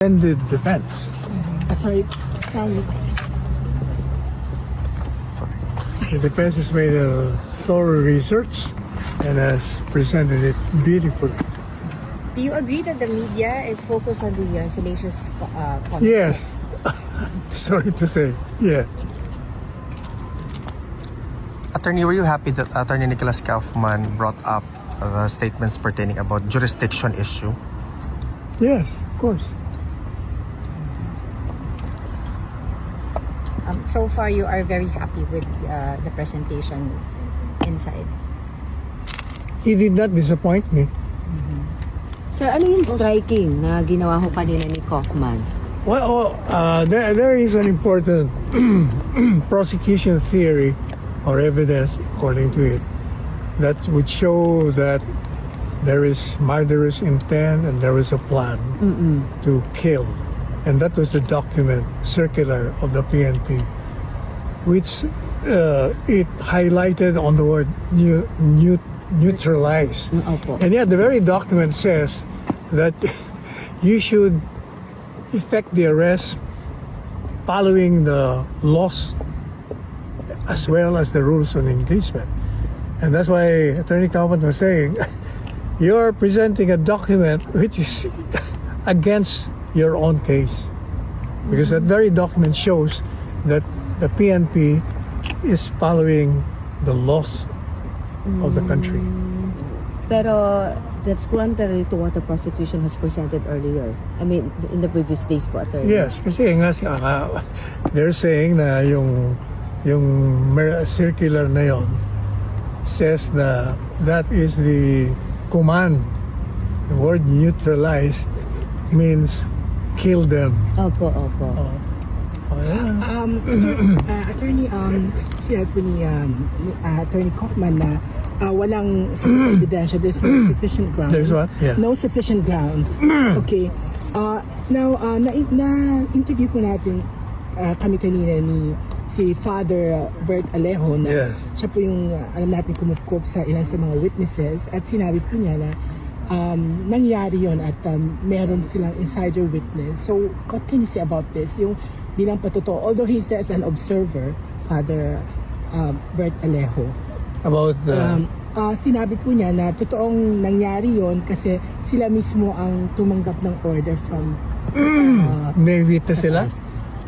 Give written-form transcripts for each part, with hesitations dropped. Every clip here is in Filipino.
Ended defense. Sorry, The defense has made a thorough research and has presented it beautifully. Do you agree that the media is focused on the salacious content? Yes. Sorry to say. Yeah. Attorney, were you happy that Attorney Nicholas Kaufman brought up the statements pertaining about jurisdiction issue? Yes, of course. So far, you are very happy with the presentation inside. He did not disappoint me. Sir, ano yung striking na ginawa ho kanina ni Kaufman? Well, there is an important prosecution theory or evidence, according to it, that would show that there is murderous intent and there is a plan to kill. And that was the document circular of the PNP, which it highlighted on the word neutralize. Opo. And yet the very document says that you should effect the arrest following the laws as well as the rules on engagement. And that's why Attorney Kaufman was saying, you're presenting a document which is against your own case. Because that very document shows that the PNP is following the laws of the country. Pero that's contrary to what the prosecution has presented earlier. I mean, in the previous days po, Attorney. Yes, kasi nga they're saying na yung circular na yon says na that is the command. The word neutralize means kill them. Opo, opo. Attorney, sinabi po ni Attorney Kaufman na walang ebidensya, there's no sufficient grounds. There's what? Yeah. No sufficient grounds. Okay. Now, na-interview po natin kami kanina ni si Father Bert Alejo na Yes. siya po yung alam natin kumupkop sa ilan sa mga witnesses at sinabi po niya na nangyari yon at meron silang insider witness. So, what can you say about this? Yung bilang patotoo, although he's there as an observer, Father Bert Alejo, About sinabi po niya na totoong nangyari yon kasi sila mismo ang tumanggap ng order from may witness sila?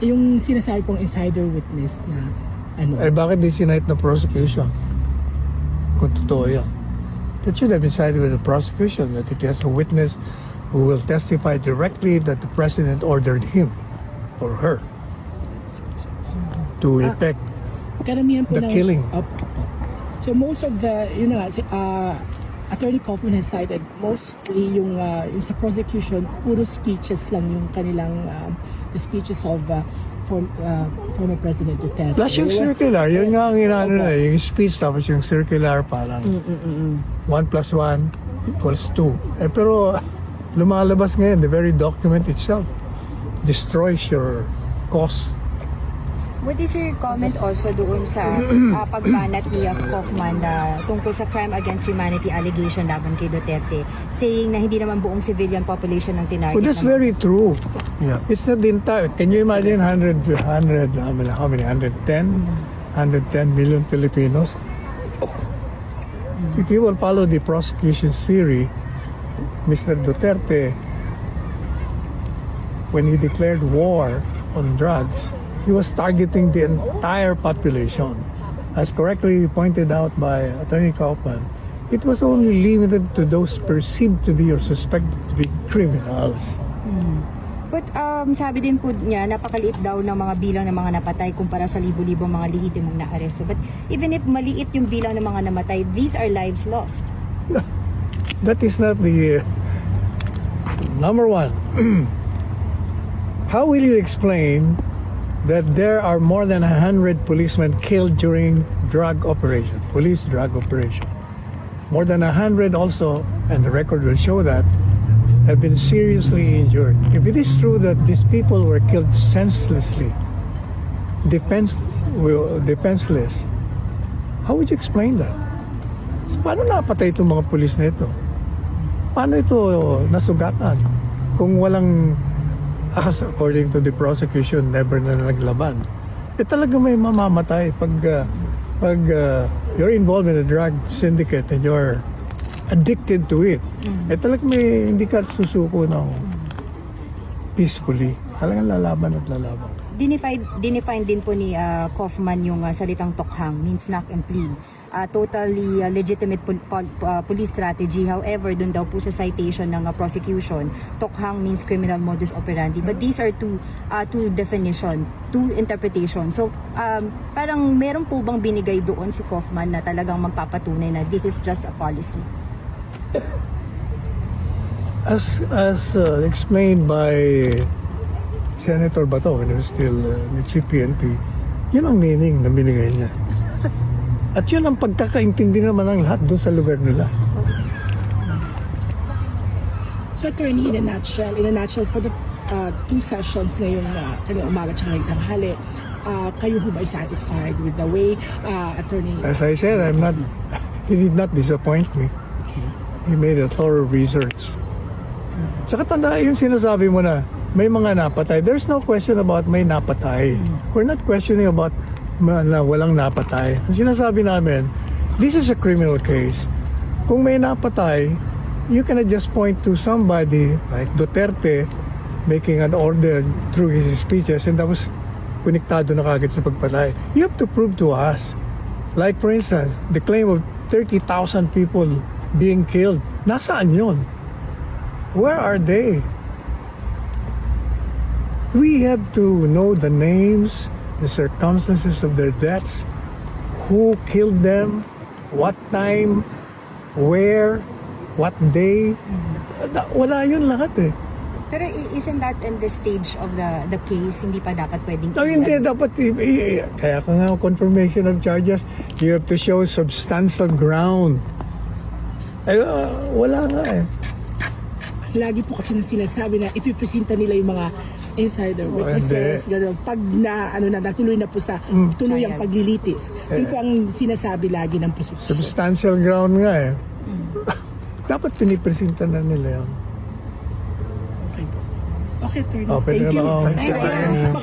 yung sinasabi pong insider witness na ano. Eh bakit di sinight na prosecution? Kung totoo yan. That should have been cited with the prosecution that it has a witness who will testify directly that the president ordered him or her to effect Karamihan po the killing. So most of the, yun na nga, Attorney Kaufman has cited mostly yung sa prosecution, puro speeches lang yung kanilang, the speeches of former President Duterte. Plus yung circular, yun nga ang inaano na, yung speech tapos yung circular parang 1 plus 1 equals 2. Eh pero lumalabas ngayon, the very document itself destroys your cause. What is your comment also doon sa pagbanat ni Kaufman na tungkol sa crime against humanity allegation laban kay Duterte, saying na hindi naman buong civilian population ang tinarget? Well, that's very true. Yeah. It's not the entire. Can you imagine 100 how many? 110 million Filipinos? If you will follow the prosecution's theory, Mr. Duterte, when he declared war on drugs, he was targeting the entire population. As correctly pointed out by Attorney Kaufman, it was only limited to those perceived to be or suspected to be criminals. But sabi din po niya, napakaliit daw ng mga bilang ng mga napatay kumpara sa libo-libong mga lehitimong naaresto. But even if maliit yung bilang ng mga namatay, these are lives lost. That is not the number one. How will you explain that there are more than 100 policemen killed during police drug operation? More than 100 also, and the record will show that, have been seriously injured. If it is true that these people were killed senselessly, defenseless, how would you explain that? So, paano napatay itong mga police na ito? Paano ito nasugatan? Kung walang as according to the prosecution, never na naglaban. Talaga may mamamatay pag you're involved in a drug syndicate and you're addicted to it. Talaga may hindi ka susuko ng peacefully. Talagang lalaban at lalaban. Dinefine din po ni Kaufman yung salitang tokhang, means knock and clean. Totally legitimate police strategy. However, dun daw po sa citation ng prosecution, tokhang means criminal modus operandi. But these are two definition, two interpretation. So, parang meron po bang binigay doon si Kaufman na talagang magpapatunay na this is just a policy? As explained by Senator Bato when he was still the chief PNP, yun ang meaning na binigay niya. At yun ang pagkakaintindi naman ng lahat doon sa lugar nila. So, attorney, in a nutshell, for the 2 sessions ngayong kanina umaga at ngayong tanghali, kayo ho ba'y satisfied with the way, attorney? As I said, he did not disappoint me. He made a thorough research. Saka tandaan yung sinasabi mo na may mga napatay. There's no question about may napatay. We're not questioning about na walang napatay. Ang sinasabi namin, this is a criminal case. Kung may napatay, you cannot just point to somebody like Duterte making an order through his speeches and tapos konektado na kagad sa pagpatay. You have to prove to us. Like for instance, the claim of 30,000 people being killed. Nasaan yun? Where are they? We have to know the names, the circumstances of their deaths, who killed them, what time, where, what day. Wala yun lahat eh. Pero isn't that in the stage of the case, hindi pa dapat pwedeng... No, hindi dapat. Kaya ka nga confirmation of charges, you have to show substantial ground. Wala nga eh. Lagi po kasi na sinasabi na ipipresenta nila yung mga insider witnesses, gano'n. Pag natuloy na po sa tuluyang paglilitis. Yun po ang sinasabi lagi ng prosecution. Substantial ground nga eh. Dapat pinipresenta na nila yun. Okay po. Okay, attorney. Oh, pwede Thank na you. ba ako? Thank you.